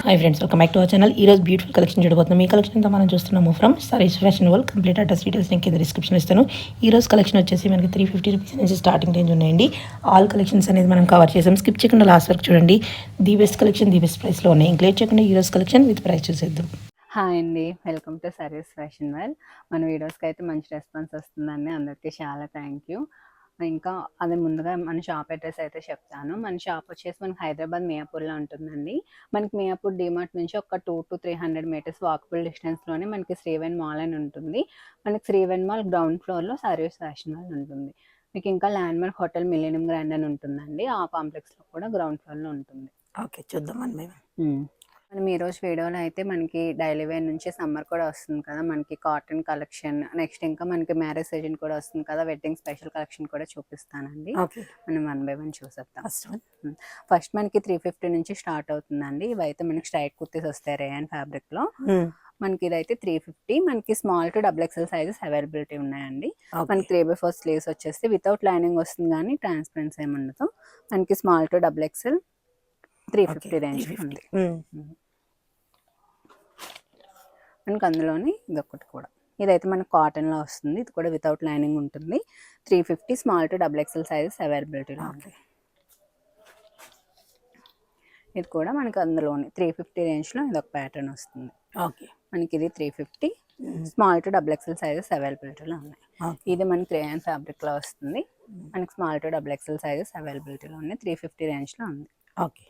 Hi friends, welcome back to our channel. ఈరోజు beautiful collection చూడబోతున్నాం. ఈ కలెక్షన్ అంతా మనం చూస్తున్నాము from saris fashion world. Complete address details నేను కింద డిస్క్రిప్షన్ ఇస్తాను. ఈ రోజు కలెక్షన్ వచ్చేసి మనకి 350 రూపీస్ నుంచి స్టార్టింగ్ రేంజ్ ఉన్నాయండి. ఆల్ కలెక్షన్స్ అనేది మనం కవర్ చేసాం. స్కిప్ చేయకుండా లాస్ట్ వరకు చూడండి. The best collection the best ప్రైస్లో ఉన్నాయి. ఇంక్లేట్ చేయకుండా ఈ రోజు కలెక్షన్ విత్ ప్రైస్ చూసేద్దాం. హాయ్ అండి, welcome to saris fashion world. మన వీడియోస్కి అయితే మంచి రెస్పాన్స్ వస్తుందండి. అందరికీ చాలా థ్యాంక్ యూ. ఇంకా అదే ముందుగా మన షాప్ అడ్రస్ అయితే చెప్తాను. మన షాప్ వచ్చేసి మనకి హైదరాబాద్ మియాపూర్లో ఉంటుందండి. మనకి మియాపూర్ డిమార్ట్ నుంచి ఒక 200 to 300 మీటర్స్ వాకబుల్ డిస్టెన్స్లోనే మనకి శ్రీవెన్ మాల్ అని ఉంటుంది. మనకి శ్రీవెన్ మాల్ గ్రౌండ్ ఫ్లోర్లో సారీస్ ఫ్యాషన్ వరల్డ్ ఉంటుంది. మీకు ఇంకా land mark hotel millennium grand అని ఉంటుందండి. ఆ కాంప్లెక్స్లో కూడా గ్రౌండ్ ఫ్లోర్లో ఉంటుంది. ఓకే, చూద్దామండి మేము. మనం ఈరోజు వీడియోలో అయితే మనకి డైలీ వేర్ నుంచి సమ్మర్ కూడా వస్తుంది కదా, మనకి కాటన్ కలెక్షన్, నెక్స్ట్ ఇంకా మనకి మ్యారేజ్ సీజన్ కూడా వస్తుంది కదా, వెడ్డింగ్ స్పెషల్ కలెక్షన్ కూడా చూపిస్తానండి. మనం 1 by 1 చూసేద్దాం. ఫస్ట్ మనకి 350 నుంచి స్టార్ట్ అవుతుందండి. ఇవైతే మనకి స్ట్రైట్ కుర్తీస్ వస్తాయి రేయన్ ఫ్యాబ్రిక్ లో. మనకి ఇదైతే 350. మనకి small to XXL sizes availability ఉన్నాయండి. మనకి 3/4 స్లీవ్స్ వచ్చేసి వితౌట్ లైనింగ్ వస్తుంది, కానీ ట్రాన్స్పరెన్సీ ఏమి ఉండదు. మనకి స్మాల్ టు XXL 350 రేంజ్ ఉంది. మనకి అందులోని ఇదొకటి కూడా, ఇదైతే మనకు కాటన్లో వస్తుంది. ఇది కూడా వితౌట్ లైనింగ్ ఉంటుంది. 350 స్మాల్ టు XXL సైజెస్ అవైలబిలిటీలో ఉంది. ఇది కూడా మనకి అందులోని 350 రేంజ్లో ఇదొక ప్యాటర్న్ వస్తుంది. ఓకే, మనకి ఇది 350 స్మాల్ టు XXL సైజెస్ అవైలబిలిటీలో ఉన్నాయి. ఇది మనకి రేయన్ ఫ్యాబ్రిక్లో వస్తుంది. మనకి స్మాల్ టు XXL సైజెస్ అవైలబిలిటీలో ఉన్నాయి. 350 రేంజ్లో ఉంది. ఓకే,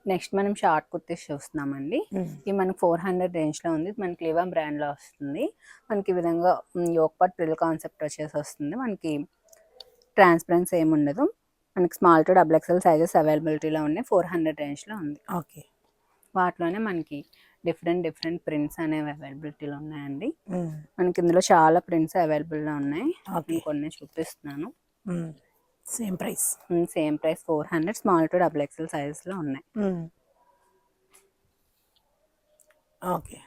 నెక్స్ట్ మనం షార్ట్ కుర్తీస్ చూస్తున్నామండి. ఇది మనకి 400 రేంజ్లో ఉంది. మనకి లివా బ్రాండ్లో వస్తుంది. మనకి ఈ విధంగా యోక్ పార్ట్ ప్రిల్ కాన్సెప్ట్ వచ్చేసి వస్తుంది. మనకి ట్రాన్స్పరెన్సీ ఏమి ఉండదు. మనకి స్మాల్ టు XXL సైజెస్ అవైలబిలిటీలో ఉన్నాయి. 400 రేంజ్లో ఉంది. ఓకే, వాటిలోనే మనకి డిఫరెంట్ ప్రింట్స్ అనేవి అవైలబిలిటీలో ఉన్నాయండి. మనకి ఇందులో చాలా ప్రింట్స్ అవైలబుల్గా ఉన్నాయి. కొన్ని చూపిస్తున్నాను. Same price 400 small to XXL సైజెస్లో ఉన్నాయి. ఓకే,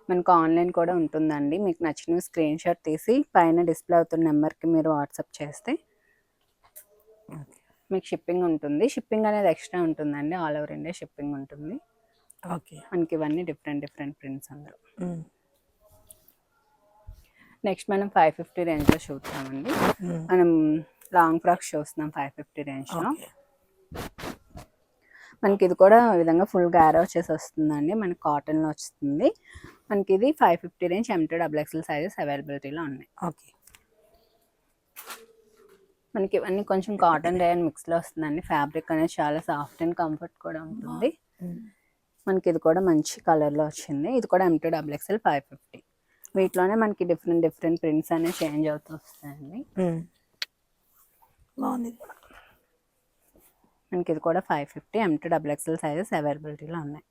మనకు ఆన్లైన్ కూడా ఉంటుందండి. మీకు నచ్చిన స్క్రీన్ షాట్ తీసి పైన డిస్ప్లే అవుతున్న నెంబర్కి మీరు వాట్సాప్ చేస్తే మీకు షిప్పింగ్ ఉంటుంది. షిప్పింగ్ అనేది ఎక్స్ట్రా ఉంటుందండి. ఆల్ ఓవర్ ఇండియా షిప్పింగ్ ఉంటుంది. ఓకే, మనకి ఇవన్నీ డిఫరెంట్ ప్రింట్స్ అందరూ. నెక్స్ట్ మనం 550 రేంజ్లో చూస్తామండి. మనం లాంగ్ ఫ్రాక్స్ చూస్తున్నాం 550 రేంజ్లో. మనకి ఇది కూడా ఈ విధంగా ఫుల్ గ్యారా వచ్చేసి వస్తుందండి. మనకి కాటన్లో వస్తుంది. మనకి ఇది 550 రేంజ్ M2 XXL సైజెస్ అవైలబిలిటీలో ఉన్నాయి. ఓకే, మనకి ఇవన్నీ కొంచెం కాటన్ రేయన్ మిక్స్లో వస్తుందండి. ఫ్యాబ్రిక్ అనేది చాలా సాఫ్ట్ అండ్ కంఫర్ట్ కూడా ఉంటుంది. మనకి ఇది కూడా మంచి కలర్లో వచ్చింది. ఇది కూడా M2 XXL 550. వీటిలోనే మనకి డిఫరెంట్ ప్రింట్స్ అనేవి చేంజ్ అవుతూ వస్తాయండి. మనకి ఇది కూడా 550 M2 XXL సైజెస్ అవైలబిలిటీలో ఉన్నాయి.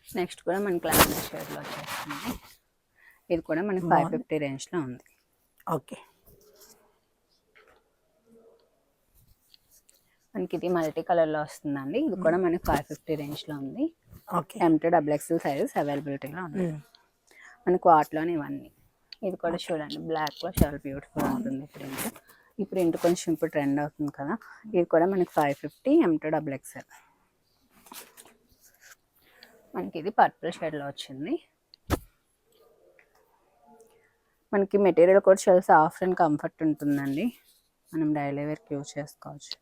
నెక్స్ట్ కూడా మనకి లావెండర్ షేడ్లో వచ్చేస్తుంది. ఇది కూడా మనకి 550 రేంజ్లో ఉంది. ఓకే, మనకి ఇది మల్టీ కలర్లో వస్తుందండి. ఇది కూడా మనకి 550 రేంజ్లో ఉంది. ఓకే, M2 XXL సైజెస్ అవైలబిలిటీలో ఉంది. మనకు వాటిలోనే ఇవన్నీ. ఇది కూడా చూడండి, బ్లాక్లో చాలా బ్యూటిఫుల్ ఉంటుంది ప్రింట్. ఈ ప్రింట్ కొంచెం ఇప్పుడు ట్రెండ్ అవుతుంది కదా. ఇది కూడా మనకి 550 M2 XXL. మనకి ఇది పర్పుల్ షేడ్లో వచ్చింది. మనకి మెటీరియల్ కూడా చాలా సాఫ్ట్ అండ్ కంఫర్ట్ ఉంటుందండి. మనం డైలీ వేర్కి యూజ్ చేసుకోవచ్చు.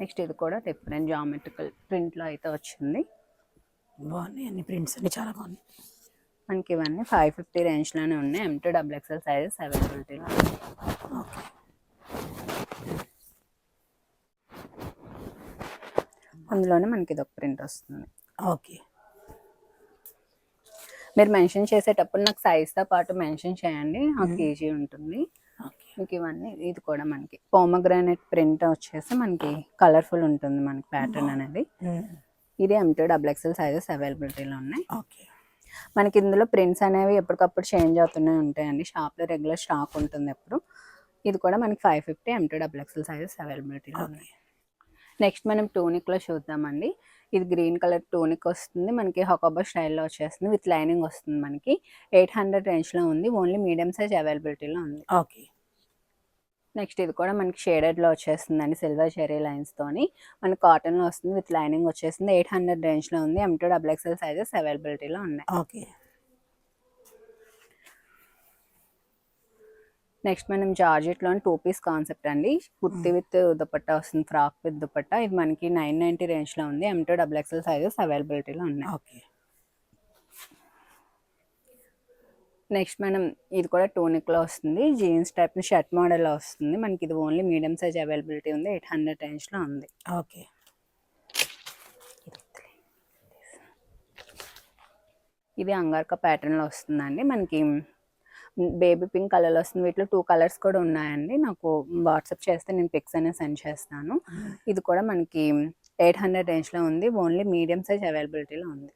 నెక్స్ట్ ఇది కూడా డిఫరెంట్ జామెట్రికల్ ప్రింట్లో అయితే వచ్చింది. బాగున్నాయి అన్ని ప్రింట్స్ అన్ని చాలా బాగున్నాయి. మనకి ఇవన్నీ 550 రేంజ్లోనే ఉన్నాయి. M2 XXL సైజెస్ అవైలబిలిటీలో ఉన్నాయి. ఓకే, అందులోనే మనకి ఇది ఒక ప్రింట్ వస్తుంది. ఓకే, మీరు మెన్షన్ చేసేటప్పుడు నాకు సైజ్తో పాటు మెన్షన్ చేయండి. ఒక కేజీ ఉంటుంది. మీకు ఇవన్నీ. ఇది కూడా మనకి పోమోగ్రానైట్ ప్రింట్ వచ్చేసి మనకి కలర్ఫుల్ ఉంటుంది మనకి ప్యాటర్న్ అనేది. ఇది M2 XXL సైజెస్ అవైలబిలిటీలో ఉన్నాయి. ఓకే, మనకి ఇందులో ప్రింట్స్ అనేవి ఎప్పటికప్పుడు చేంజ్ అవుతూనే ఉంటాయండి. షాప్లో రెగ్యులర్ స్టాక్ ఉంటుంది ఎప్పుడు. ఇది కూడా మనకి 550 M2 XXL సైజెస్ అవైలబిలిటీలో ఉన్నాయి. నెక్స్ట్ మనం టోనిక్లో చూద్దామండి. ఇది గ్రీన్ కలర్ టోనిక్ వస్తుంది, మనకి హకాబా స్టైల్లో వచ్చేస్తుంది, విత్ లైనింగ్ వస్తుంది. మనకి 800 రేంజ్లో ఉంది, ఓన్లీ మీడియం సైజ్ అవైలబిలిటీలో ఉంది. ఓకే. నెక్స్ట్ ఇది కూడా మనకి షేడెడ్లో వచ్చేస్తుందండి, సిల్వర్ చెరీ లైన్స్తోని. మనకి కాటన్లో వస్తుంది, విత్ లైనింగ్ వచ్చేస్తుంది. 800 రేంజ్లో ఉంది, M2 XXL సైజెస్ అవైలబిలిటీలో ఉన్నాయి. ఓకే. నెక్స్ట్ మనం జార్జెట్లోని 2 పీస్ కాన్సెప్ట్ అండి. కుర్తి విత్ దుపట్టా వస్తుంది, ఫ్రాక్ విత్ దుపట్టా. ఇది మనకి 990 రేంజ్లో ఉంది, M2 XXL సైజెస్ అవైలబిలిటీలో ఉన్నాయి. ఓకే. నెక్స్ట్ మనం ఇది కూడా టోనిక్లో వస్తుంది, జీన్స్ టైప్ షర్ట్ మోడల్లో వస్తుంది. మనకి ఇది ఓన్లీ మీడియం సైజ్ అవైలబిలిటీ ఉంది, 800 రేంజ్లో ఉంది. ఓకే. ఇది అంగార్కా ప్యాటర్న్లో వస్తుందండి. మనకి బేబీ పింక్ కలర్లో వస్తుంది. వీటిలో 2 కలర్స్ కూడా ఉన్నాయండి. నాకు వాట్సాప్ చేస్తే నేను పిక్స్ అనేది సెండ్ చేస్తాను. ఇది కూడా మనకి 800 రేంజ్లో ఉంది, ఓన్లీ మీడియం సైజ్ అవైలబిలిటీలో ఉంది.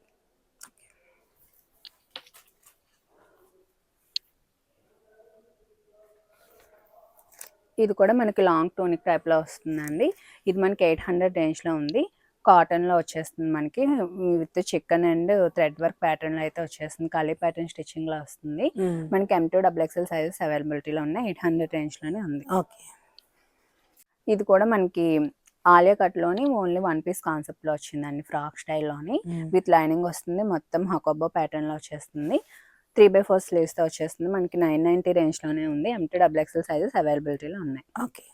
ఇది కూడా మనకి లాంగ్ టోనిక్ టైప్లో వస్తుందండి. ఇది మనకి 800 రేంజ్లో ఉంది, కాటన్లో వచ్చేస్తుంది. మనకి with chicken and thread work ప్యాటర్న్లో అయితే వచ్చేస్తుంది, కలీ ప్యాటర్న్ స్టిచ్చింగ్లో వస్తుంది. మనకి M2 XXL సైజెస్ అవైలబిలిటీలో ఉన్నాయి, 800 రేంజ్లోనే ఉంది. ఓకే. ఇది కూడా మనకి ఆలియా కట్లోని ఓన్లీ 1 పీస్ కాన్సెప్ట్లో వచ్చిందండి, ఫ్రాక్ స్టైల్లోని విత్ లైనింగ్ వస్తుంది. మొత్తం హకాబా ప్యాటర్న్లో వచ్చేస్తుంది, 3/4 స్లీవ్స్తో వచ్చేస్తుంది. మనకి 990 రేంజ్లోనే ఉంది, M2 XXL సైజెస్ అవైలబిలిటీలో ఉన్నాయి. ఓకే.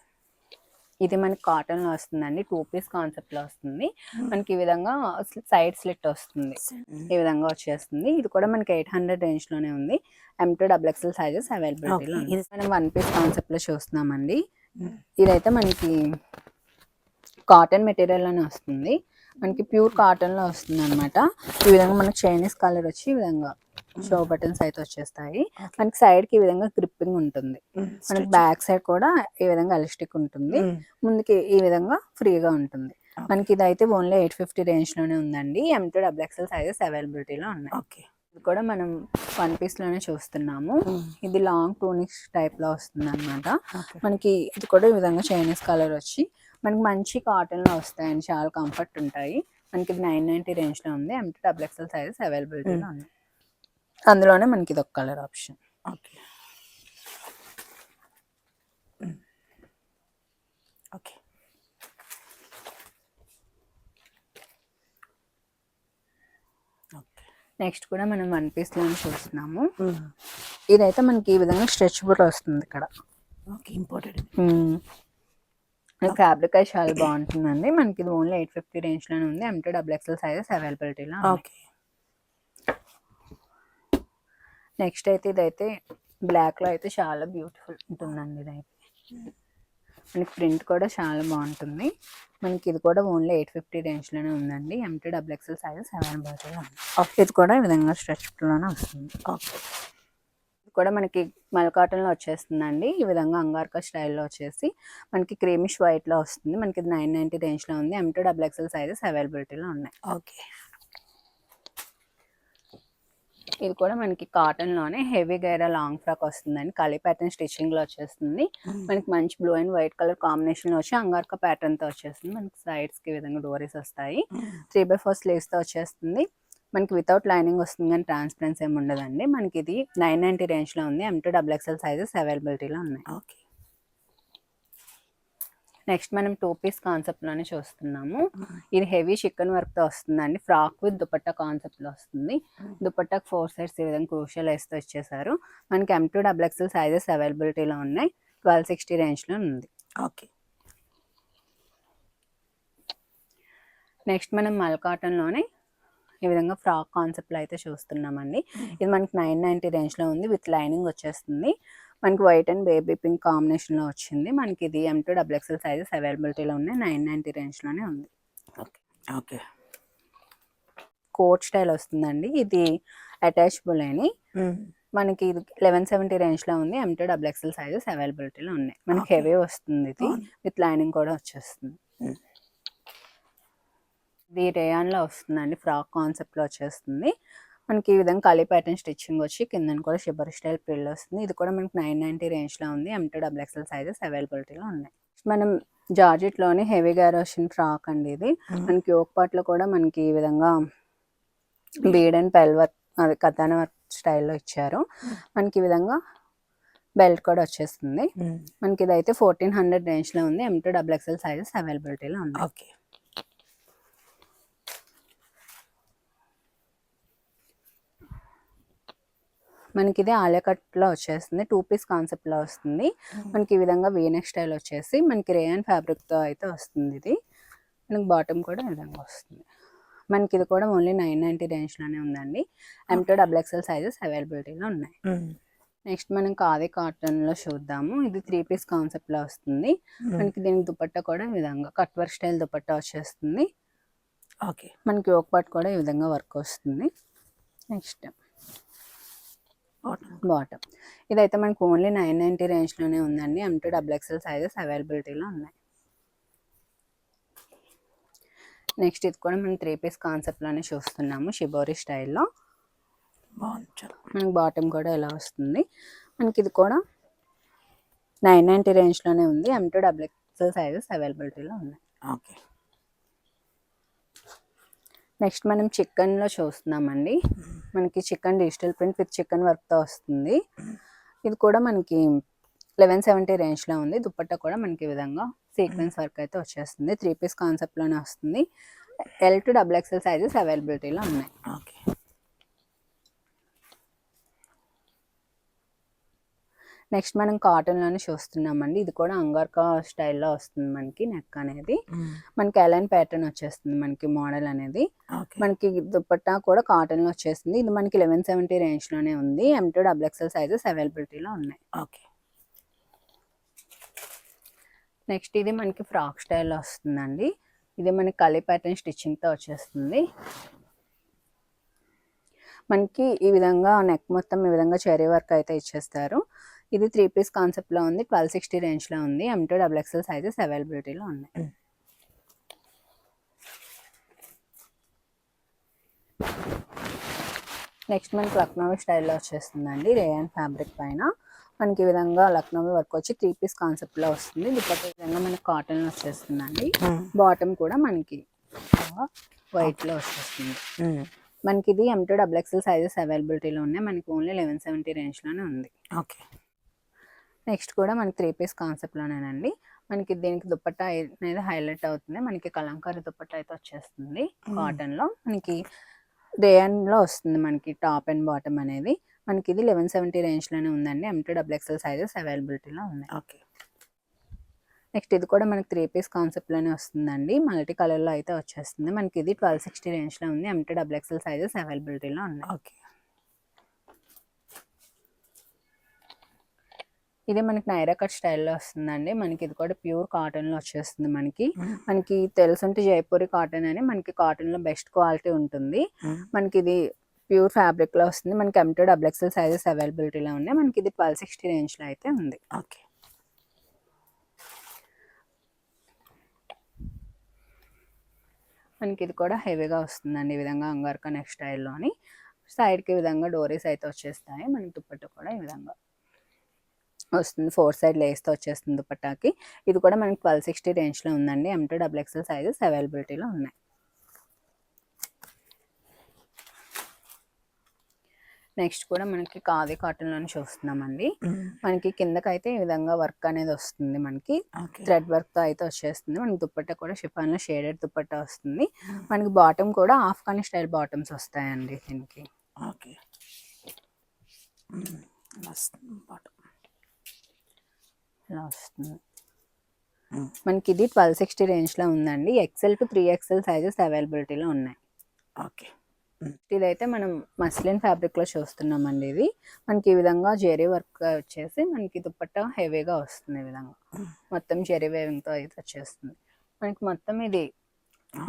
ఇది మనకి కాటన్లో వస్తుందండి, 2 పీస్ కాన్సెప్ట్లో వస్తుంది. మనకి ఈ విధంగా సైడ్ స్లిట్ వస్తుంది, ఈ విధంగా వచ్చేస్తుంది. ఇది కూడా మనకి 800 రేంజ్లోనే ఉంది, M2 XXL సైజెస్ అవైలబిలిటీలో ఉంది. మనం 1 పీస్ కాన్సెప్ట్లో చూస్తున్నామండి. ఇదైతే మనకి కాటన్ మెటీరియల్లోనే వస్తుంది, మనకి ప్యూర్ కాటన్లో వస్తుంది అనమాట. ఈ విధంగా మనకి చైనీస్ కలర్ వచ్చి ఈ విధంగా షో బటన్స్ అయితే వచ్చేస్తాయి. మనకి సైడ్కి ఈ విధంగా గ్రిప్పింగ్ ఉంటుంది, మనకి బ్యాక్ సైడ్ కూడా ఈ విధంగా ఎలాస్టిక్ ఉంటుంది, ముందుకి ఈ విధంగా ఫ్రీగా ఉంటుంది. మనకి ఇది అయితే ఓన్లీ 850 రేంజ్లోనే ఉందండి, M2 XXL సైజెస్ అవైలబిలిటీలో ఉన్నాయి. ఓకే. ఇది కూడా మనం 1 పీస్లోనే చూస్తున్నాము. ఇది లాంగ్ టోనిక్స్ టైప్లో వస్తుంది అనమాట. మనకి ఇది కూడా ఈ విధంగా చైనీస్ కలర్ వచ్చి మనకి మంచి కాటన్లో వస్తాయండి, చాలా కంఫర్ట్ ఉంటాయి. మనకి ఇది 990 రేంజ్లో ఉంది, M2 XXL సైజెస్ అవైలబిలిటీలో ఉంది. అందులోనే మనకి ఇది ఒక colour option. Okay. Okay. Next కూడా మనం 1 పీస్లోనే చూస్తున్నాము. ఇదైతే మనకి ఈ విధంగా స్ట్రెచబుల్ వస్తుంది ఇక్కడ. ఓకే. ఇంపార్టెంట్. ఫ్యాబ్రిక్ అయితే చాలా బాగుంటుందండి. మనకి ఇది ఓన్లీ 850 రేంజ్లోనే ఉంది, M2 XXL సైజెస్ అవైలబిలిటీలో. ఓకే. నెక్స్ట్ అయితే ఇదైతే బ్లాక్లో అయితే చాలా బ్యూటిఫుల్ ఉంటుందండి. ఇదైతే మనకి ప్రింట్ కూడా చాలా బాగుంటుంది. మనకి ఇది కూడా ఓన్లీ 850 రేంజ్లోనే ఉందండి, M2 XXL సైజెస్ అవైలబిలిటీలో ఉంది. ఇది కూడా ఈ విధంగా స్ట్రెచ్లోనే వస్తుంది. ఓకే. ఇది కూడా మనకి మల్ కాటన్లో వచ్చేస్తుందండి, ఈ విధంగా అంగార్కా స్టైల్లో వచ్చేసి మనకి క్రీమిష్ వైట్లో వస్తుంది. మనకి ఇది 990 రేంజ్లో ఉంది, M2 XXL సైజెస్ అవైలబిలిటీలో ఉన్నాయి. ఓకే. ఇది కూడా మనకి కాటన్లోనే హెవీ గైరా లాంగ్ ఫ్రాక్ వస్తుందండి, కలీ ప్యాటర్న్ స్టిచ్చింగ్లో వచ్చేస్తుంది. మనకి మంచి బ్లూ అండ్ వైట్ కలర్ కాంబినేషన్లో వచ్చి అంగార్కా ప్యాటర్న్తో వచ్చేస్తుంది. మనకి సైడ్స్కి ఈ విధంగా డోరీస్ వస్తాయి, 3/4 స్లీవ్స్తో వచ్చేస్తుంది. మనకి వితౌట్ లైనింగ్ వస్తుంది, కానీ ట్రాన్స్పరెన్సీ ఏమి ఉండదండి. మనకి ఇది 990 రేంజ్లో ఉంది, M2 XXL సైజెస్ అవైలబిలిటీలో ఉన్నాయి. ఓకే. నెక్స్ట్ మనం 2 పీస్ కాన్సెప్ట్లోనే చూస్తున్నాము. ఇది హెవీ చికెన్ వర్క్తో వస్తుందండి, ఫ్రాక్ విత్ దుపట్టా కాన్సెప్ట్లో వస్తుంది. దుపట్టాకు 4 సైడ్స్ ఈ విధంగా క్రూషియల్ వేస్తూ వచ్చేసారు. మనకి M2 XXL సైజెస్ అవైలబిలిటీలో ఉన్నాయి, 1260 రేంజ్లో ఉంది. ఓకే. నెక్స్ట్ మనం మల్ కాటన్లోనే ఈ విధంగా ఫ్రాక్ కాన్సెప్ట్లో అయితే చూస్తున్నామండి. ఇది మనకి 990 రేంజ్లో ఉంది, విత్ లైనింగ్ వచ్చేస్తుంది. మనకి వైట్ అండ్ బేబీ పింక్ కాంబినేషన్లో వచ్చింది. మనకి ఇది M2 XXL సైజెస్ అవైలబిలిటీలో ఉన్నాయి, 990 రేంజ్లోనే ఉంది. ఓకే. ఓకే. కోట్ స్టైల్ వస్తుందండి, ఇది అటాచబుల్ అని. మనకి ఇది 1170 రేంజ్లో ఉంది, M2 XXL సైజెస్ అవైలబిలిటీలో ఉన్నాయి. మనకి హెవీ వస్తుంది, ఇది విత్ లైనింగ్ కూడా వచ్చేస్తుంది. ఇది రేయాన్లో వస్తుందండి, ఫ్రాక్ కాన్సెప్ట్లో వచ్చేస్తుంది. మనకి ఈ విధంగా కలీ ప్యాటర్న్ స్టిచ్చింగ్ వచ్చి కింద కూడా షిబర్ స్టైల్ ప్రిల్ వస్తుంది. ఇది కూడా మనకి 990 రేంజ్లో ఉంది, M2 XXL సైజెస్ అవైలబిలిటీలో ఉన్నాయి. మనం జార్జెట్లోని హెవీగా వచ్చిన ఫ్రాక్ అండి ఇది. మనకి యోక్ పార్ట్లో కూడా మనకి ఈ విధంగా బీడ్ అండ్ పెల్ వర్క్, అది కథాన వర్క్ స్టైల్లో ఇచ్చారు. మనకి ఈ విధంగా బెల్ట్ కూడా వచ్చేస్తుంది. మనకి ఇదైతే 1400 రేంజ్లో ఉంది. M2 XXL సైజెస్ అవైలబిలిటీలో ఉంది. ఓకే. మనకి ఇది ఆలియా కట్లో వచ్చేస్తుంది. 2 పీస్ కాన్సెప్ట్లో వస్తుంది. మనకి ఈ విధంగా వీనెక్ స్టైల్ వచ్చేసి మనకి రేయన్ ఫ్యాబ్రిక్తో అయితే వస్తుంది. ఇది మనకి బాటమ్ కూడా ఈ విధంగా వస్తుంది. మనకి ఇది కూడా ఓన్లీ 990 రేంజ్లోనే ఉందండి. M2 XXL సైజెస్ అవైలబిలిటీలో ఉన్నాయి. నెక్స్ట్ మనం ఖాదీ కాటన్లో చూద్దాము. ఇది 3 పీస్ కాన్సెప్ట్లో వస్తుంది. మనకి దీనికి దుపట్టా కూడా ఈ విధంగా కట్ వర్క్ స్టైల్ దుపట్టా వచ్చేస్తుంది. ఓకే. మనకి యోక్ పార్ట్ కూడా ఈ విధంగా వర్క్ వస్తుంది. నెక్స్ట్ బాటమ్ ఇదైతే మనకు ఓన్లీ 990 రేంజ్లోనే ఉందండి. M2 XXL సైజెస్ అవైలబిలిటీలో ఉన్నాయి. నెక్స్ట్ ఇది కూడా మనం 3 పీస్ కాన్సెప్ట్లోనే చూస్తున్నాము, షిబోరి స్టైల్లో. మనకి బాటమ్ కూడా ఇలా వస్తుంది. మనకి ఇది కూడా 990 రేంజ్లోనే ఉంది. M2 XXL సైజెస్ అవైలబిలిటీలో ఉన్నాయి. ఓకే. నెక్స్ట్ మనం చికెన్లో చూస్తున్నామండి. మనకి chicken digital print with chicken వర్క్తో వస్తుంది. ఇది కూడా మనకి 1170 రేంజ్లో ఉంది. దుపట్టా కూడా మనకి ఈ విధంగా సీక్వెన్స్ వర్క్ అయితే వచ్చేస్తుంది. 3 పీస్ కాన్సెప్ట్లోనే వస్తుంది. L2 XXL సైజెస్ అవైలబిలిటీలో ఉన్నాయి. ఓకే. నెక్స్ట్ మనం కాటన్లోనే చూస్తున్నామండి. ఇది కూడా అంగార్కా స్టైల్లో వస్తుంది. మనకి నెక్ అనేది మనకి ఎలైన్ ప్యాటర్న్ వచ్చేస్తుంది. మనకి మోడల్ అనేది మనకి దుపట్టా కూడా కాటన్లో వచ్చేస్తుంది. ఇది మనకి 1170 రేంజ్లోనే ఉంది. M2 XXL సైజెస్ అవైలబిలిటీలో ఉన్నాయి. ఓకే. నెక్స్ట్ ఇది మనకి ఫ్రాక్ స్టైల్లో వస్తుందండి. ఇది మనకి కలీ ప్యాటర్న్ స్టిచ్చింగ్తో వచ్చేస్తుంది. మనకి ఈ విధంగా నెక్ మొత్తం ఈ విధంగా చెరీ వర్క్ అయితే ఇచ్చేస్తారు. ఇది 3 పీస్ కాన్సెప్ట్లో ఉంది. 1260 రేంజ్లో ఉంది. M2 XXL సైజెస్ అవైలబిలిటీలో ఉన్నాయి. నెక్స్ట్ మనకి లక్నోవి స్టైల్లో వచ్చేస్తుందండి. రేయన్ ఫ్యాబ్రిక్ పైన మనకి ఈ విధంగా లక్నోవి వర్క్ వచ్చి 3 పీస్ కాన్సెప్ట్లో వస్తుంది. దుపట్టా ఈ విధంగా మనకి కాటన్లో వచ్చేస్తుందండి. బాటమ్ కూడా మనకి వైట్లో వచ్చేస్తుంది. మనకి ఇది M2 XXL సైజెస్ అవైలబిలిటీలో ఉన్నాయి. మనకి ఓన్లీ 1170 రేంజ్లోనే ఉంది. ఓకే. నెక్స్ట్ కూడా మనకి 3 పీస్ కాన్సెప్ట్లోనేనండి. మనకి దీనికి దుపట్టా అనేది హైలైట్ అవుతుంది. మనకి కలంకారీ దుపట్టా అయితే వచ్చేస్తుంది కాటన్లో. మనకి రేయన్లో వస్తుంది మనకి టాప్ అండ్ బాటమ్ అనేది. మనకి ఇది 1170 రేంజ్లోనే ఉందండి. M2 XXL సైజెస్ అవైలబిలిటీలో ఉన్నాయి. ఓకే. నెక్స్ట్ ఇది కూడా మనకి 3 పీస్ కాన్సెప్ట్లోనే వస్తుందండి. మల్టీ కలర్లో అయితే వచ్చేస్తుంది. మనకి ఇది 1260 రేంజ్లో ఉంది. M2 XXL సైజెస్ అవైలబిలిటీలో ఉన్నాయి. ఓకే. ఇది మనకి నైరా కట్ స్టైల్లో వస్తుందండి. మనకి ఇది కూడా ప్యూర్ కాటన్లో వచ్చేస్తుంది. మనకి తెలుసుంటే జైపూరి కాటన్ అని మనకి కాటన్లో బెస్ట్ క్వాలిటీ ఉంటుంది. మనకి ఇది ప్యూర్ ఫ్యాబ్రిక్లో వస్తుంది. మనకి M2 XXL సైజెస్ అవైలబిలిటీలో ఉన్నాయి. మనకి ఇది 1260 రేంజ్లో అయితే ఉంది. ఓకే. మనకి ఇది కూడా హెవీగా వస్తుందండి. ఈ విధంగా అంగార్కా నెక్ స్టైల్లోని సైడ్కి ఈ విధంగా డోరీస్ అయితే వచ్చేస్తాయి. మనకి దుపట్టా కూడా ఈ విధంగా వస్తుంది. 4 సైడ్ లేస్తో వచ్చేస్తుంది దుపట్టాకి. ఇది కూడా మనకి 1260 రేంజ్లో ఉందండి. M2 XXL సైజెస్ అవైలబిలిటీలో ఉన్నాయి. నెక్స్ట్ కూడా మనకి ఖాదీ కాటన్లోనే చూస్తున్నామండి. మనకి కిందకైతే ఈ విధంగా వర్క్ అనేది వస్తుంది. మనకి థ్రెడ్ వర్క్తో అయితే వచ్చేస్తుంది. మనకి దుపట్టా కూడా షిఫాన్లో షేడెడ్ దుపట్టా వస్తుంది. మనకి బాటమ్ కూడా ఆఫ్ఘనీ స్టైల్ బాటమ్స్ వస్తాయండి దీనికి. ఓకే. ఇలా వస్తుంది. మనకి ఇది 1260 రేంజ్లో ఉందండి. XL to 3XL సైజెస్ అవైలబిలిటీలో ఉన్నాయి. ఓకే. ఇదైతే మనం మస్లిన్ ఫ్యాబ్రిక్లో చూస్తున్నామండి. ఇది మనకి ఈ విధంగా జెరీ వర్క్ వచ్చేసి మనకి దుపట్టా హెవీగా వస్తుంది. ఈ విధంగా మొత్తం జెరీ వేవింగ్తో అయితే వచ్చేస్తుంది. మనకి మొత్తం ఇది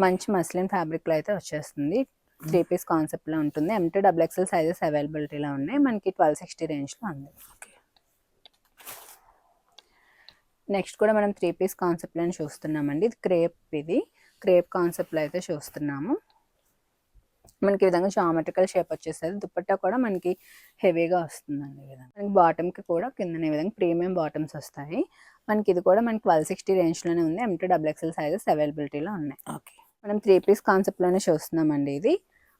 మంచి మస్లిన్ ఫ్యాబ్రిక్లో అయితే వచ్చేస్తుంది. 3 పీస్ కాన్సెప్ట్లో ఉంటుంది. M2 XXL సైజెస్ అవైలబిలిటీలో ఉన్నాయి. మనకి 1260 రేంజ్లో ఉంది. నెక్స్ట్ కూడా మనం 3 పీస్ కాన్సెప్ట్లో చూస్తున్నామండి. ఇది క్రేప్ కాన్సెప్ట్లో అయితే చూస్తున్నాము. మనకి ఈ విధంగా జామెట్రికల్ షేప్ వచ్చేస్తుంది. దుపట్టా కూడా మనకి హెవీగా వస్తుందండి. ఈ విధంగా మనకి బాటమ్కి కూడా కింద ఈ విధంగా ప్రీమియం బాటమ్స్ వస్తాయి. మనకి ఇది కూడా మనకి 1260 రేంజ్లోనే ఉంది. M2XXL సైజెస్ అవైలబిలిటీలో ఉన్నాయి. ఓకే. మనం 3 పీస్ కాన్సెప్ట్లోనే చూస్తున్నామండి. ఇది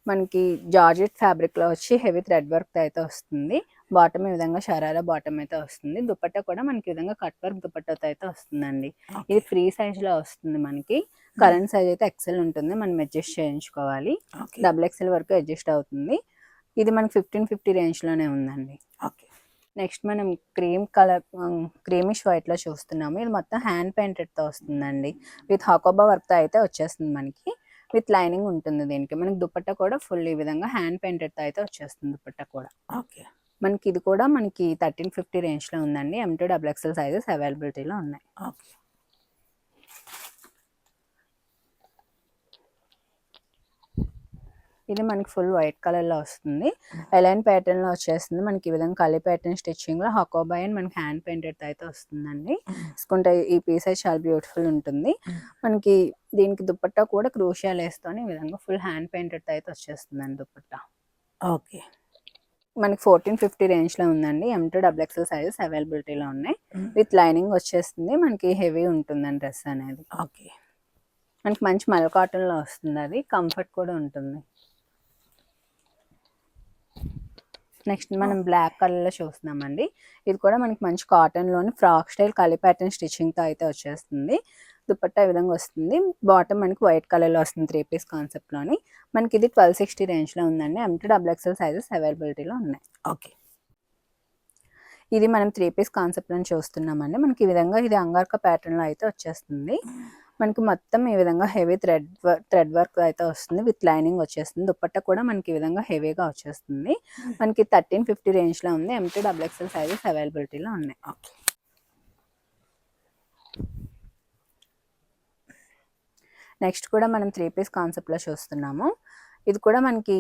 మనకి జార్జెట్ ఫ్యాబ్రిక్లో వచ్చి హెవీ థ్రెడ్ వర్క్ అయితే వస్తుంది. బాటమ్ ఈ విధంగా షరారా బాటమ్ అయితే వస్తుంది. దుపట్టా కూడా మనకి ఈ విధంగా కట్ వర్క్ దుపట్టాతో అయితే వస్తుందండి. ఇది ఫ్రీ సైజ్లో వస్తుంది. మనకి కరెంట్ సైజ్ అయితే ఎక్సెల్ ఉంటుంది. మనం అడ్జస్ట్ చేయించుకోవాలి. XXL వరకు అడ్జస్ట్ అవుతుంది. ఇది మనకి 1550 రేంజ్లోనే ఉందండి. ఓకే. నెక్స్ట్ మనం క్రీమ్ కలర్ క్రీమిష్ వైట్లో చూస్తున్నాము. ఇది మొత్తం హ్యాండ్ పెయింటెడ్తో వస్తుందండి. విత్ హకోబా వర్క్తో అయితే వచ్చేస్తుంది. మనకి విత్ లైనింగ్ ఉంటుంది. దీనికి మనకి దుపట్టా కూడా ఫుల్ ఈ విధంగా హ్యాండ్ పెయింటెడ్తో అయితే వచ్చేస్తుంది. దుపట్టా కూడా ఓకే. మనకి ఇది కూడా మనకి 1350 రేంజ్లో ఉందండి. M2XXL సైజెస్ అవైలబిలిటీలో ఉన్నాయి. ఓకే. ఇది మనకి ఫుల్ వైట్ కలర్లో వస్తుంది. ఎలైన్ ప్యాటర్న్లో వచ్చేస్తుంది. మనకి ఈ విధంగా కలీ ప్యాటర్న్ స్టిచ్చింగ్లో హకోబా అండ్ మనకి హ్యాండ్ పెయింటెడ్ అయితే వస్తుందండి. తీసుకుంటే ఈ పీస్ అయితే చాలా బ్యూటిఫుల్ ఉంటుంది. మనకి దీనికి దుపట్టా కూడా క్రూషియా లేస్తోని ఈ విధంగా ఫుల్ హ్యాండ్ పెయింటెడ్ అయితే వచ్చేస్తుందండి దుపట్టా. ఓకే. మనకి 1450 రేంజ్లో ఉందండి. M2XXL సైజెస్ అవైలబిలిటీలో ఉన్నాయి. విత్ లైనింగ్ వచ్చేస్తుంది. మనకి హెవీ ఉంటుందండి డ్రెస్ అనేది. ఓకే. మనకి మంచి మల్ కాటన్లో వస్తుంది. అది కంఫర్ట్ కూడా ఉంటుంది. నెక్స్ట్ మనం బ్లాక్ కలర్లో చూస్తున్నామండి. ఇది కూడా మనకి మంచి కాటన్లోని ఫ్రాక్ స్టైల్ కలీ ప్యాటర్న్ స్టిచ్చింగ్తో అయితే వచ్చేస్తుంది. దుపట్టా ఈ విధంగా వస్తుంది. బాటమ్ మనకి వైట్ కలర్లో వస్తుంది. 3 పీస్ కాన్సెప్ట్లోని మనకి ఇది 1260 రేంజ్లో ఉందండి. M2XXL సైజెస్ అవైలబిలిటీలో ఉన్నాయి. ఓకే. ఇది మనం 3 పీస్ కాన్సెప్ట్లో చూస్తున్నామండి. మనకి ఈ విధంగా ఇది అంగార్కా ప్యాటర్న్లో అయితే వచ్చేస్తుంది. మనకి మొత్తం ఈ విధంగా హెవీ థ్రెడ్ వర్క్ అయితే వస్తుంది. విత్ లైనింగ్ వచ్చేస్తుంది. దుపట్టా కూడా మనకి ఈ విధంగా హెవీగా వచ్చేస్తుంది. మనకి 1350 రేంజ్లో ఉంది. M2XXL సైజెస్ అవైలబిలిటీలో ఉన్నాయి. ఓకే. నెక్స్ట్ కూడా మనం 3 పీస్ కాన్సెప్ట్లో చూస్తున్నాము. ఇది కూడా మనకి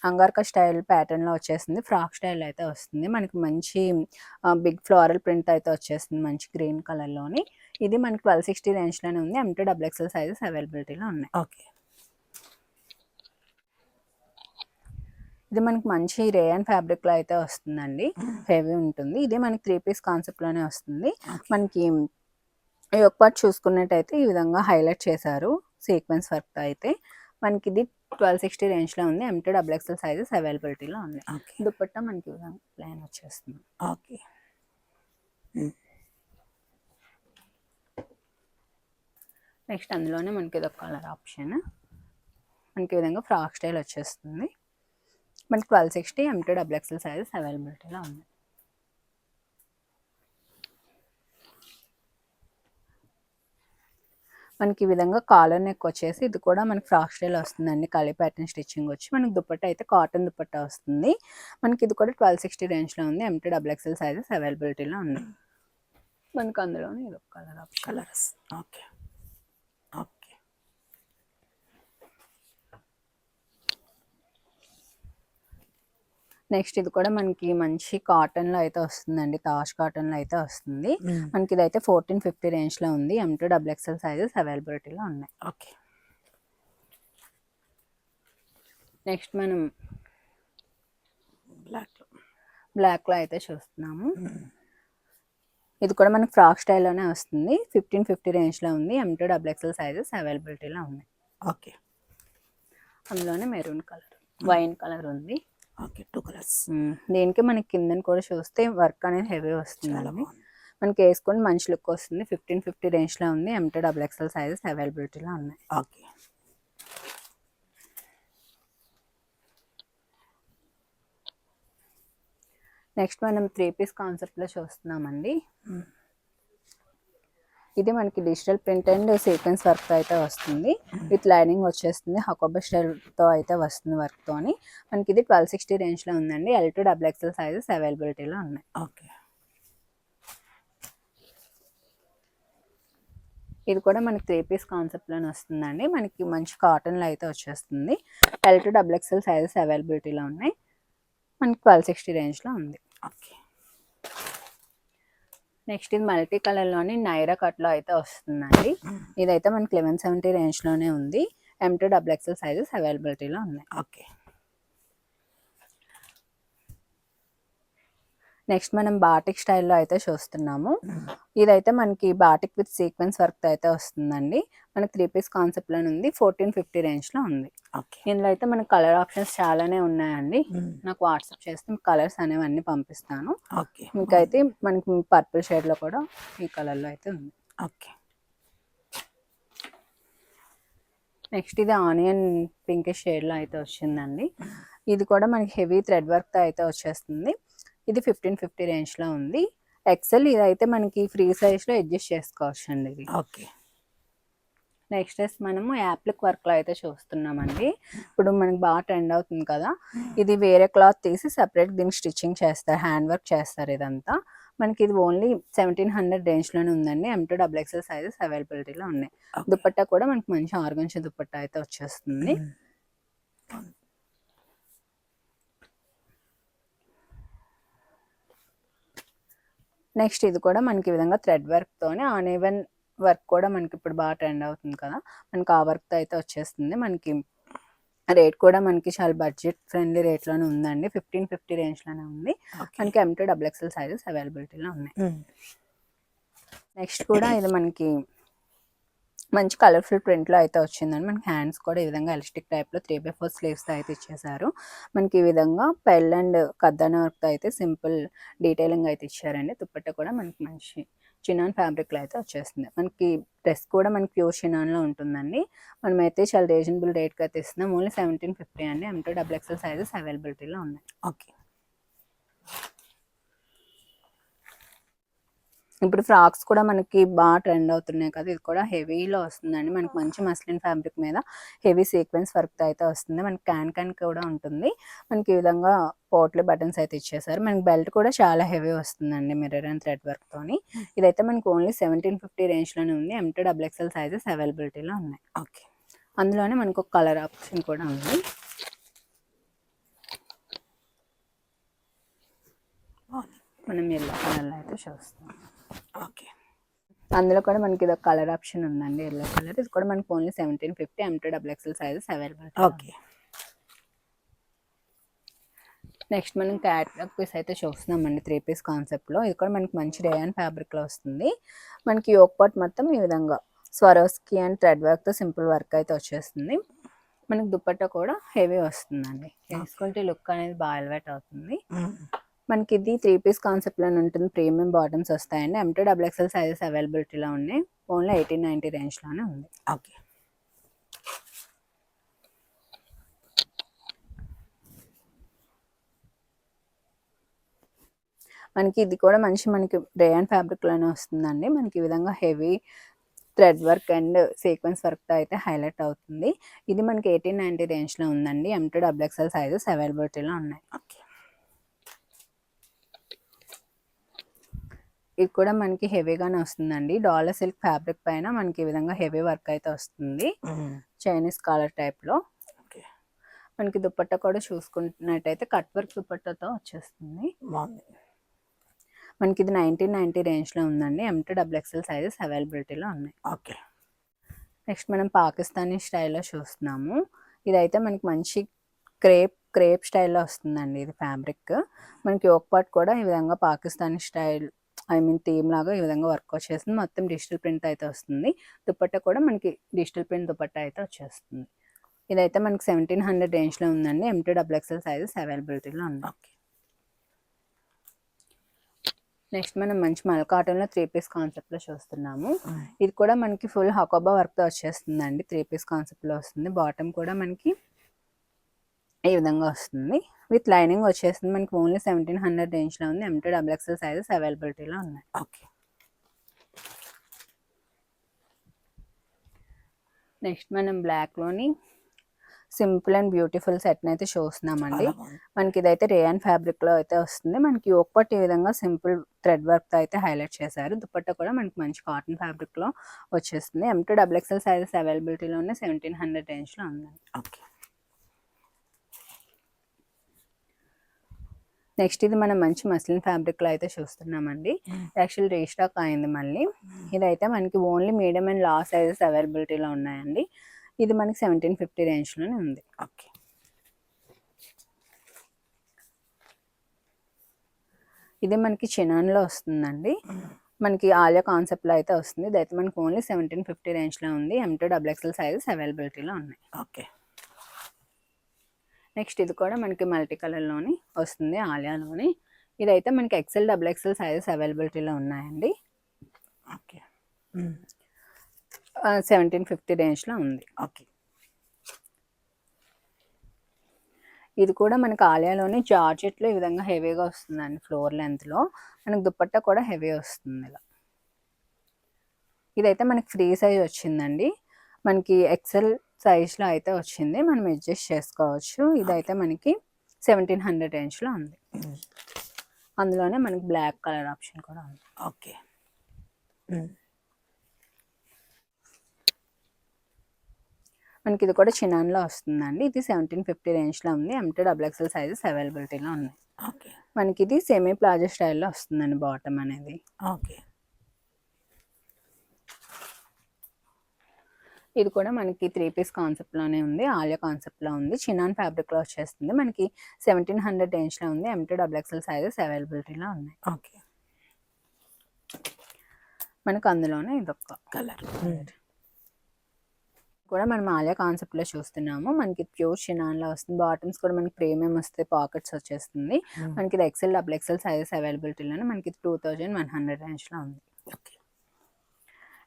అంగార్కా స్టైల్ ప్యాటర్న్లో వచ్చేస్తుంది. ఫ్రాక్ స్టైల్ అయితే వస్తుంది. మనకి మంచి బిగ్ ఫ్లోరల్ ప్రింట్ అయితే వచ్చేస్తుంది. మంచి గ్రీన్ కలర్లోని ఇది మనకి 1260 రేంజ్లోనే ఉంది. M2XXL సైజెస్ అవైలబిలిటీలో ఉన్నాయి. ఓకే. ఇది మనకి మంచి రేయన్ ఫ్యాబ్రిక్లో అయితే వస్తుందండి. హెవీ ఉంటుంది. ఇది మనకి 3 పీస్ కాన్సెప్ట్లోనే వస్తుంది. మనకి ఈ ఒక పార్ట్ చూసుకున్నట్టయితే ఈ విధంగా హైలైట్ చేశారు సీక్వెన్స్ వర్క్తో అయితే. మనకి ఇది 1260 రేంజ్లో ఉంది. M2XXL సైజెస్ అవైలబిలిటీలో ఉంది. దుపట్టా మనకి విధంగా ప్లెయిన్ వచ్చేస్తుంది. ఓకే. నెక్స్ట్ అందులోనే మనకి ఇది ఒక కలర్ ఆప్షన్. మనకి ఈ విధంగా ఫ్రాక్ స్టైల్ వచ్చేస్తుంది. మనకి 1260 M2XXL సైజెస్ అవైలబిలిటీలో ఉంది. మనకి ఈ విధంగా కాలర్ నెక్ వచ్చేసి ఇది కూడా మనకి ఫ్రాక్ స్టైల్ వస్తుందండి. కలీ ప్యాటర్న్ స్టిచ్చింగ్ వచ్చి మనకి దుపట్టా అయితే కాటన్ దుపట్టా వస్తుంది. మనకి ఇది కూడా 1260 రేంజ్లో ఉంది. M2XXL సైజెస్ అవైలబిలిటీలో ఉంది. మనకి అందులోనే ఇది ఒక colour option. Colours. Okay. Okay. Next ఇది కూడా మనకి మంచి కాటన్లో అయితే వస్తుందండి. తాష్ కాటన్లో అయితే వస్తుంది. మనకి ఇదైతే 1450 రేంజ్లో ఉంది. M2XXL సైజెస్ అవైలబిలిటీలో ఉన్నాయి. ఓకే. నెక్స్ట్ మనం బ్లాక్లో అయితే చూస్తున్నాము. ఇది కూడా మనకి ఫ్రాక్ స్టైల్లోనే వస్తుంది. 1550 రేంజ్లో ఉంది. M2XXL సైజెస్ అవైలబిలిటీలో ఉన్నాయి. ఓకే. అందులోనే మెరూన్ కలర్, వైన్ కలర్ ఉంది. ఓకే. 2 కలర్స్. దీనికి మనకి కిందని కూడా చూస్తే వర్క్ అనేది హెవీ వస్తుంది. మనకి వేసుకొని మంచి లుక్ వస్తుంది. 1550 రేంజ్లో ఉంది. M2XXL సైజెస్ అవైలబిలిటీలో ఉన్నాయి. ఓకే. నెక్స్ట్ మనం 3 పీస్ కాన్సెప్ట్లో చూస్తున్నామండి. ఇది మనకి digital print and sequence work అయితే వస్తుంది. విత్ లైనింగ్ వచ్చేస్తుంది. హకోబా స్టైల్తో అయితే వస్తుంది వర్క్తోని. మనకి ఇది 1260 రేంజ్లో ఉందండి. L2XXL సైజెస్ అవైలబిలిటీలో ఉన్నాయి. ఓకే. ఇది కూడా మనకి 3 పీస్ కాన్సెప్ట్లోనే వస్తుందండి. మనకి మంచి కాటన్లో అయితే వచ్చేస్తుంది. L2XXL సైజెస్ అవైలబిలిటీలో ఉన్నాయి. మనకి 1260 రేంజ్లో ఉంది. ఓకే. నెక్స్ట్ ఇది మల్టీ కలర్లోని నైరా కట్లో అయితే వస్తుందండి. ఇదైతే మనకి 1170 రేంజ్లోనే ఉంది. M2XXL సైజెస్ అవైలబిలిటీలో ఉన్నాయి. ఓకే. నెక్స్ట్ మనం బాటిక్ స్టైల్లో అయితే చూస్తున్నాము. ఇదైతే మనకి బాటిక్ విత్ సీక్వెన్స్ వర్క్ అయితే వస్తుందండి. మనకి 3 పీస్ కాన్సెప్ట్లో ఉంది. 1450 రేంజ్లో ఉంది. ఓకే. ఇందులో అయితే మనకి కలర్ ఆప్షన్స్ చాలానే ఉన్నాయండి. నాకు వాట్సాప్ చేస్తే కలర్స్ అనేవి అన్నీ పంపిస్తాను. ఓకే. మీకైతే మనకి పర్పుల్ షేడ్లో కూడా ఈ కలర్లో అయితే ఉంది. ఓకే. నెక్స్ట్ ఇది ఆనియన్ పింకిష్ షేడ్లో అయితే వచ్చిందండి. ఇది కూడా మనకి హెవీ థ్రెడ్ వర్క్తో అయితే వచ్చేస్తుంది. ఇది 1550 రేంజ్లో ఉంది. ఎక్సెల్ ఇదైతే మనకి ఫ్రీ సైజ్లో అడ్జస్ట్ చేసుకోవచ్చు అండి ఇది. ఓకే. నెక్స్ట్ మనము యాప్లిక్ వర్క్లో అయితే చూస్తున్నామండి. ఇప్పుడు మనకి బాగా ట్రెండ్ అవుతుంది కదా, ఇది వేరే క్లాత్ తీసి సెపరేట్ దీనికి స్టిచ్చింగ్ చేస్తారు, హ్యాండ్ వర్క్ చేస్తారు. ఇదంతా మనకి ఇది ఓన్లీ 1700 రేంజ్లోనే ఉందండి. M2 XXL సైజెస్ అవైలబిలిటీలో ఉన్నాయి. దుపట్టా కూడా మనకి మంచి ఆర్గన్షా దుపట్టా అయితే వచ్చేస్తుంది. నెక్స్ట్ ఇది కూడా మనకి ఈ విధంగా థ్రెడ్ వర్క్తోనే ఆన్ఈవెన్ వర్క్ కూడా మనకి ఇప్పుడు బాగా ట్రెండ్ అవుతుంది కదా, మనకి ఆ వర్క్తో అయితే వచ్చేస్తుంది. మనకి రేట్ కూడా మనకి చాలా బడ్జెట్ ఫ్రెండ్లీ రేట్లోనే ఉందండి. 1550 రేంజ్లోనే ఉంది. మనకి M2 XXL సైజెస్ అవైలబిలిటీలో ఉన్నాయి. నెక్స్ట్ కూడా ఇది మనకి మంచి కలర్ఫుల్ ప్రింట్లో అయితే వచ్చిందండి. మనకి హ్యాండ్స్ కూడా ఈ విధంగా ఎలాస్టిక్ టైప్లో 3/4 స్లీవ్స్తో అయితే ఇచ్చేసారు. మనకి ఈ విధంగా పెల్ అండ్ కద్దన వర్క్తో అయితే సింపుల్ డీటెయిలింగ్ అయితే ఇచ్చారండి. దుపట్టా కూడా మనకి మంచి చినాన్ ఫ్యాబ్రిక్లో అయితే వచ్చేస్తుంది. మనకి డ్రెస్ కూడా మనకి ప్యూర్ చినాన్లో ఉంటుందండి. మనమైతే చాలా రీజనబుల్ రేట్కి అయితే ఇస్తున్నాం. ఓన్లీ 1750 అండి. M2 XXL సైజెస్ అవైలబిలిటీలో ఉన్నాయి. ఓకే. ఇప్పుడు ఫ్రాక్స్ కూడా మనకి బాగా ట్రెండ్ అవుతున్నాయి కదా, ఇది కూడా హెవీలో వస్తుందండి. మనకి మంచి మస్లిన్ ఫ్యాబ్రిక్ మీద హెవీ సీక్వెన్స్ వర్క్ అయితే వస్తుంది. మనకి క్యాన్ కూడా ఉంటుంది. మనకి ఈ విధంగా పోట్లీ బటన్స్ అయితే ఇచ్చేసారు. మనకి బెల్ట్ కూడా చాలా హెవీ వస్తుందండి మిర్రర్ అండ్ థ్రెడ్ వర్క్తోని. ఇదైతే మనకి ఓన్లీ 1750 రేంజ్లోనే ఉంది. M2 XXL సైజెస్ అవైలబిలిటీలో ఉన్నాయి. ఓకే. అందులోనే మనకు ఒక కలర్ ఆప్షన్ కూడా ఉంది. మనం ఎల్లో కలర్లో అయితే చూస్తాం. ఓకే. అందులో కూడా మనకి ఇది ఒక కలర్ ఆప్షన్ ఉందండి, ఎల్లో కలర్. ఇది కూడా మనకి only 1750 M2 XXL sizes available. Okay. Next మనం క్యాట్లాగ్ పీస్ అయితే చూస్తున్నామండి 3 పీస్ కాన్సెప్ట్లో. ఇది కూడా మనకి మంచి రేయాన్ ఫ్యాబ్రిక్లో వస్తుంది. మనకి యోక్ పార్ట్ మొత్తం ఈ విధంగా స్వరోస్కి అండ్ థ్రెడ్ వర్క్తో సింపుల్ వర్క్ అయితే వచ్చేస్తుంది. మనకి దుపట్టా కూడా హెవీ వస్తుందండి. వేసుకుంటే లుక్ అనేది బాగా ఎలివేట్ అవుతుంది. మనకి ఇది 3 పీస్ కాన్సెప్ట్లోనే ఉంటుంది. ప్రీమియం బాటమ్స్ వస్తాయండి. M2 XXL సైజెస్ అవైలబిలిటీలో ఉన్నాయి. ఓన్లీ 1890 రేంజ్లోనే ఉంది. ఓకే. మనకి ఇది కూడా మనకి రేయాన్ ఫ్యాబ్రిక్లోనే వస్తుందండి. మనకి ఈ విధంగా heavy thread work and sequence వర్క్తో అయితే హైలైట్ అవుతుంది. ఇది మనకి 1890 రేంజ్లో ఉందండి. M2 XXL సైజెస్ అవైలబిలిటీలో ఉన్నాయి. ఓకే. ఇది కూడా మనకి హెవీగానే వస్తుందండి. డాలర్ సిల్క్ ఫ్యాబ్రిక్ పైన మనకి ఈ విధంగా హెవీ వర్క్ అయితే వస్తుంది, చైనీస్ కాలర్ టైప్లో. మనకి దుపట్టా కూడా చూసుకుంటున్నట్టయితే కట్ వర్క్ దుపట్టాతో వచ్చేస్తుంది. మనకి ఇది 1990 రేంజ్లో ఉందండి. M2 XXL సైజెస్ అవైలబిలిటీలో ఉన్నాయి. ఓకే. నెక్స్ట్ మనం పాకిస్తానీ స్టైల్లో చూస్తున్నాము. ఇదైతే మనకి మంచి క్రేప్ స్టైల్లో వస్తుందండి. ఇది ఫ్యాబ్రిక్ మనకి యోక్ పార్ట్ కూడా ఈ విధంగా పాకిస్తానీ స్టైల్ థీమ్ లాగా ఈ విధంగా వర్క్ వచ్చేస్తుంది. మొత్తం డిజిటల్ ప్రింట్ అయితే వస్తుంది. దుపట్టా కూడా మనకి డిజిటల్ ప్రింట్ దుపట్టా అయితే వచ్చేస్తుంది. ఇదైతే మనకి 1700 రేంజ్లో ఉందండి. M2 XXL సైజెస్ అవైలబిలిటీలో ఉంది. నెక్స్ట్ మనం మంచి మల్ కాటన్లో 3 పీస్ కాన్సెప్ట్లో చూస్తున్నాము. ఇది కూడా మనకి ఫుల్ హకోబా వర్క్తో వచ్చేస్తుందండి. 3 పీస్ కాన్సెప్ట్లో వస్తుంది. బాటమ్ కూడా మనకి ఈ విధంగా వస్తుంది. విత్ లైనింగ్ వచ్చేస్తుంది. మనకి ఓన్లీ 1700 రేంజ్లో ఉంది. M2 XXL సైజెస్ అవైలబిలిటీలో ఉన్నాయి. ఓకే. నెక్స్ట్ మనం బ్లాక్లోని సింపుల్ అండ్ బ్యూటిఫుల్ సెట్ని అయితే చూస్తున్నామండి. మనకి ఇదైతే రేయాన్ ఫ్యాబ్రిక్లో అయితే వస్తుంది. మనకి యోక్ పార్ట్ ఈ విధంగా సింపుల్ థ్రెడ్ వర్క్తో అయితే హైలైట్ చేశారు. దుపట్టా కూడా మనకి మంచి కాటన్ ఫ్యాబ్రిక్లో వచ్చేస్తుంది. M2 XXL సైజెస్ అవైలబిలిటీలో ఉన్న 1700 రేంజ్లో ఉందండి. ఓకే. నెక్స్ట్ ఇది మనం మంచి మస్లిన్ ఫ్యాబ్రిక్లో అయితే చూస్తున్నామండి. యాక్చువల్ రీస్టాక్ అయింది మళ్ళీ. ఇదైతే మనకి only medium and large sizes అవైలబిలిటీలో ఉన్నాయండి. ఇది మనకి 1750 రేంజ్లోనే ఉంది. ఓకే. ఇది మనకి చినాన్లో వస్తుందండి. మనకి ఆలియా కాన్సెప్ట్లో అయితే వస్తుంది. ఇదైతే మనకి ఓన్లీ 1750 రేంజ్లో ఉంది. M2 XXL సైజెస్ అవైలబిలిటీలో ఉన్నాయి. ఓకే. నెక్స్ట్ ఇది కూడా మనకి మల్టీ కలర్లోని వస్తుంది, ఆలియాలోని. ఇదైతే మనకి XL XXL సైజెస్ అవైలబిలిటీలో ఉన్నాయండి. ఓకే. 1750 రేంజ్లో ఉంది. ఓకే. ఇది కూడా మనకి ఆలియాలోని జార్జెట్లో ఈ విధంగా హెవీగా వస్తుందండి. ఫ్లోర్ లెంత్లో మనకి దుపట్టా కూడా హెవీ వస్తుంది ఇలా. ఇదైతే మనకి ఫ్రీ సైజ్ వచ్చిందండి. మనకి ఎక్సెల్ సైజ్లో అయితే వచ్చింది. మనం అడ్జస్ట్ చేసుకోవచ్చు. ఇదైతే మనకి 1700 రేంజ్లో ఉంది. అందులోనే మనకి బ్లాక్ కలర్ ఆప్షన్ కూడా ఉంది. ఓకే. మనకి ఇది కూడా చినాన్లో వస్తుందండి. ఇది 1750 రేంజ్లో ఉంది. M2 XXL సైజెస్ అవైలబిలిటీలో ఉన్నాయి. ఓకే. మనకి ఇది సెమీ ప్లాజో స్టైల్లో వస్తుందండి బాటమ్ అనేది. ఓకే. ఇది కూడా మనకి 3 పీస్ కాన్సెప్ట్లోనే ఉంది. ఆలియా కాన్సెప్ట్లో ఉంది. చినాన్ ఫ్యాబ్రిక్లో వచ్చేస్తుంది. మనకి 1700 రేంజ్లో ఉంది. M2 XXL సైజెస్ అవైలబిలిటీలో ఉన్నాయి. ఓకే. మనకు అందులోనే ఇదొక కలర్ కూడా మనం ఆలియా కాన్సెప్ట్లో చూస్తున్నాము. మనకి ప్యూర్ చినాన్లో వస్తుంది. బాటమ్స్ కూడా మనకి ప్రీమియం వస్తాయి, పాకెట్స్ వచ్చేస్తుంది. మనకి ఇది XL సైజెస్ అవైలబిలిటీలోనే మనకి 2100 రేంజ్లో ఉంది. ఓకే.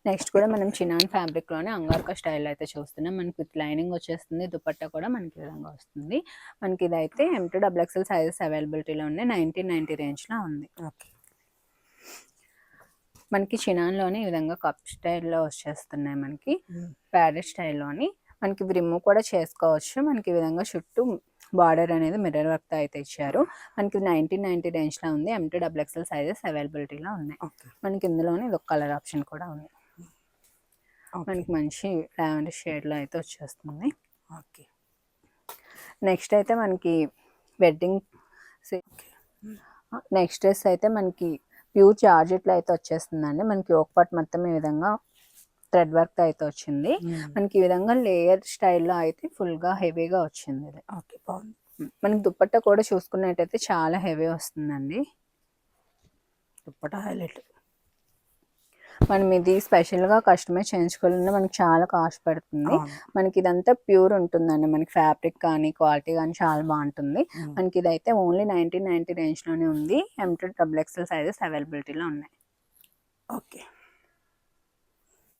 నెక్స్ట్ కూడా మనం చినాన్ ఫ్యాబ్రిక్లోనే అంగార్కా స్టైల్ అయితే చూస్తున్నాం. మనకి విత్ లైనింగ్ వచ్చేస్తుంది. దుపట్టా కూడా మనకి విధంగా వస్తుంది. మనకి ఇదైతే M2 XXL సైజెస్ అవైలబిలిటీలో ఉన్నాయి. 1990 రేంజ్లో ఉంది. ఓకే. మనకి చినాన్లోనే ఈ విధంగా కప్ స్టైల్లో వచ్చేస్తున్నాయి. మనకి ప్యారెట్ స్టైల్లోని మనకి రిమూవ్ కూడా చేసుకోవచ్చు. మనకి ఈ విధంగా చుట్టూ బార్డర్ అనేది మిర్రర్ వర్క్తో అయితే ఇచ్చారు. మనకి 1990 రేంజ్లో ఉంది. M2 XXL సైజెస్ అవైలబిలిటీలో ఉన్నాయి. మనకి ఇందులోనే ఇది ఒక కలర్ ఆప్షన్ కూడా ఉంది. మనకి మంచి లావెండర్ షేడ్లో అయితే వచ్చేస్తుంది. ఓకే. నెక్స్ట్ అయితే మనకి వెడ్డింగ్ నెక్స్ట్ డ్రెస్ అయితే మనకి ప్యూర్ జార్జెట్లో అయితే వచ్చేస్తుందండి. మనకి ఒక పార్ట్ మొత్తం ఈ విధంగా థ్రెడ్ వర్క్ అయితే వచ్చింది. మనకి ఈ విధంగా లేయర్ స్టైల్లో అయితే ఫుల్గా హెవీగా వచ్చింది ఇది. ఓకే. బాగుంది. మనకి దుపట్టా కూడా చూసుకున్నట్టయితే చాలా హెవీ వస్తుందండి. దుపట్టా హైలైట్. మనం ఇది స్పెషల్గా కస్టమైజ్ చేయించుకోవాలంటే మనకి చాలా కాస్ట్ పడుతుంది. మనకి ఇదంతా ప్యూర్ ఉంటుందండి. మనకి ఫ్యాబ్రిక్ కానీ క్వాలిటీ కానీ చాలా బాగుంటుంది. మనకి ఇదైతే ఓన్లీ 1990 రేంజ్లోనే ఉంది. M2 XXL సైజెస్ అవైలబిలిటీలో ఉన్నాయి. ఓకే.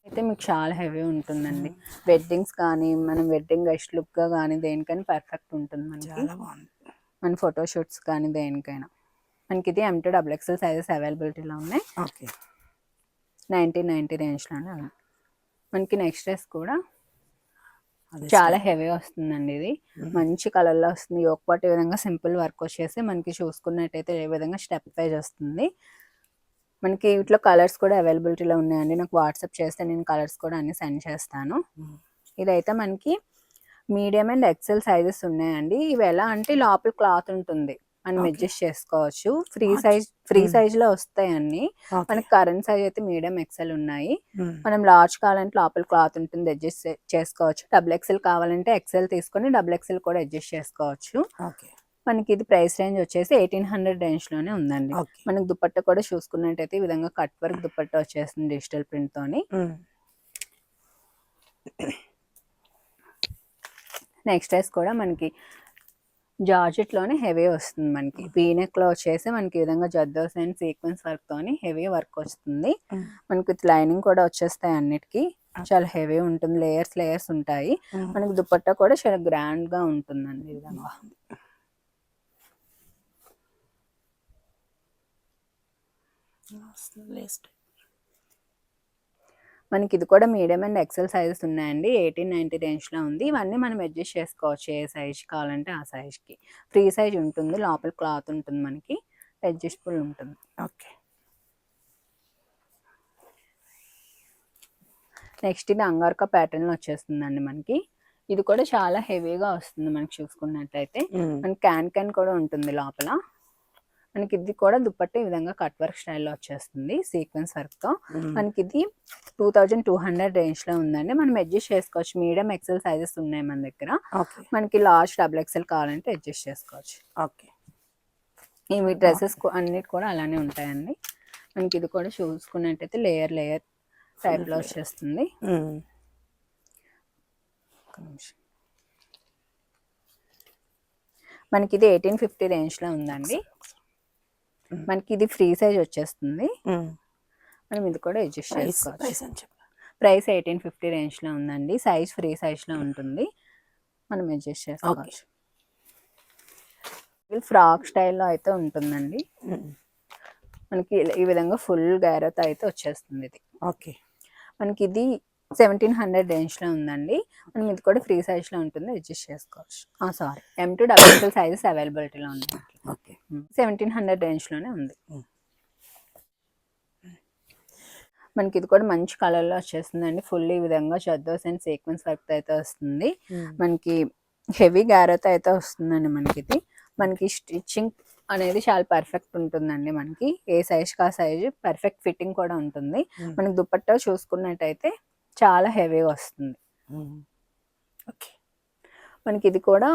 అయితే మీకు చాలా హెవీ ఉంటుందండి. వెడ్డింగ్స్ కానీ మనం వెడ్డింగ్ గెస్ట్ లుక్గా కానీ దేనికైనా పర్ఫెక్ట్ ఉంటుంది. మనకి మన ఫోటోషూట్స్ కానీ దేనికైనా మనకి ఇది M2 XXL సైజెస్ అవైలబిలిటీలో ఉన్నాయి. ఓకే. 1990 రేంజ్లోనే ఉంది. మనకి నెక్స్ట్ డ్రెస్ కూడా చాలా హెవీ వస్తుందండి. ఇది మంచి కలర్లో వస్తుంది. యోక్ పార్ట్ ఈ విధంగా సింపుల్ వర్క్ వచ్చేసి మనకి చూసుకున్నట్టయితే ఏ విధంగా స్టెప్ వైజ్ వస్తుంది. మనకి వీటిలో కలర్స్ కూడా అవైలబిలిటీలో ఉన్నాయండి. నాకు వాట్సాప్ చేస్తే నేను కలర్స్ కూడా అన్ని సెండ్ చేస్తాను. ఇదైతే మనకి మీడియం అండ్ XL సైజెస్ ఉన్నాయండి. ఇవి ఎలా అంటే లోపల క్లాత్ ఉంటుంది, మనం అడ్జస్ట్ చేసుకోవచ్చు. ఫ్రీ సైజ్ లో వస్తాయి అన్ని. మనకి కరెంట్ సైజ్ అయితే మీడియం XL ఉన్నాయి. మనం లార్జ్ కావాలంటే లోపల క్లాత్ ఉంటుంది, అడ్జస్ట్ చేసుకోవచ్చు. XXL కావాలంటే XL తీసుకొని XXL కూడా అడ్జస్ట్ చేసుకోవచ్చు. మనకి ఇది ప్రైస్ రేంజ్ వచ్చేసి 1800 రేంజ్లోనే ఉందండి. మనకి దుపట్టా కూడా చూసుకున్నట్టయితే ఈ విధంగా కట్ వర్క్ దుపట్టా వచ్చేస్తుంది డిజిటల్ ప్రింట్ తోని. నెక్స్ట్ డ్రెస్ కూడా మనకి జార్జెట్లోనే హెవీ వస్తుంది. మనకి వీనెక్లో వచ్చేసి మనకి ఈ విధంగా జర్దోస్ అండ్ సీక్వెన్స్ వర్క్ తోని హెవీ వర్క్ వస్తుంది. మనకి లైనింగ్ కూడా వచ్చేస్తాయి. అన్నిటికీ చాలా హెవీ ఉంటుంది. లేయర్స్ ఉంటాయి. మనకి దుపట్టా కూడా చాలా గ్రాండ్ గా ఉంటుందండి ఈ విధంగా. మనకి ఇది కూడా మీడియం అండ్ XL సైజెస్ ఉన్నాయండి. 1890 రేంజ్లో ఉంది. ఇవన్నీ మనం అడ్జస్ట్ చేసుకోవచ్చు. ఏ సైజ్ కావాలంటే ఆ సైజ్కి. ఫ్రీ సైజ్ ఉంటుంది, లోపల క్లాత్ ఉంటుంది, మనకి అడ్జస్టబుల్ ఉంటుంది. ఓకే. నెక్స్ట్ ఇది అంగార్కా ప్యాటర్న్లో వచ్చేస్తుందండి మనకి. ఇది కూడా చాలా హెవీగా వస్తుంది. మనకి చూసుకున్నట్లయితే మనకి క్యాన్ కూడా ఉంటుంది లోపల. మనకి ఇది కూడా దుపట్టా ఈ విధంగా కట్ వర్క్ స్టైల్లో వచ్చేస్తుంది సీక్వెన్స్ వర్క్తో. మనకి ఇది 2200 రేంజ్లో ఉందండి. మనం అడ్జస్ట్ చేసుకోవచ్చు. మీడియం XL సైజెస్ ఉన్నాయి మన దగ్గర. మనకి లార్జ్ XXL కావాలంటే అడ్జస్ట్ చేసుకోవచ్చు. ఓకే. ఇవి డ్రెస్సెస్ అన్నిటి కూడా అలానే ఉంటాయండి. మనకి ఇది కూడా చూసుకున్నట్టయితే లేయర్ టైప్లో వచ్చేస్తుంది. ఒక్క నిమిషం. మనకి ఇది 1850 రేంజ్లో ఉందండి. మనకి ఇది ఫ్రీ సైజ్ వచ్చేస్తుంది. మనం ఇది కూడా అడ్జస్ట్ చేసుకోవచ్చు. ప్రైస్ 1850 రేంజ్లో ఉందండి. సైజ్ ఫ్రీ సైజ్లో ఉంటుంది, మనం అడ్జస్ట్ చేసుకోవచ్చు. ఫ్రాక్ స్టైల్లో అయితే ఉంటుందండి. మనకి ఈ విధంగా ఫుల్ గ్యారతో అయితే వచ్చేస్తుంది ఇది. ఓకే, మనకి ఇది 1700 రేంజ్లో ఉందండి. మనం ఇది కూడా ఫ్రీ సైజ్లో ఉంటుంది, అడ్జస్ట్ చేసుకోవచ్చు. Sorry, M to XXL sizes అవైలబిలిటీలో ఉంది. ఓకే, 1700 రేంజ్లోనే ఉంది. మనకి ఇది కూడా మంచి కలర్లో వచ్చేస్తుందండి. ఫుల్ ఈ విధంగా జర్దోస్ అండ్ సీక్వెన్స్ వర్క్ అయితే వస్తుంది. మనకి హెవీ గ్యారతో అయితే వస్తుందండి. మనకి స్టిచ్చింగ్ అనేది చాలా పర్ఫెక్ట్ ఉంటుందండి. మనకి ఏ సైజ్ కా సైజ్ పర్ఫెక్ట్ ఫిట్టింగ్ కూడా ఉంటుంది. మనకి దుపట్టా చూసుకున్నట్టయితే చాలా హెవీగా వస్తుంది. ఓకే, మనకి ఇది కూడా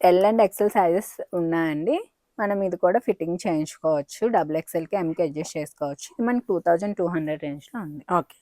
L and XL సైజెస్ ఉన్నాయండి. మనం ఇది కూడా ఫిట్టింగ్ చేయించుకోవచ్చు. XXLకి Mకి అడ్జస్ట్ చేసుకోవచ్చు. ఇది మనకి 2200 రేంజ్లో ఉంది. ఓకే.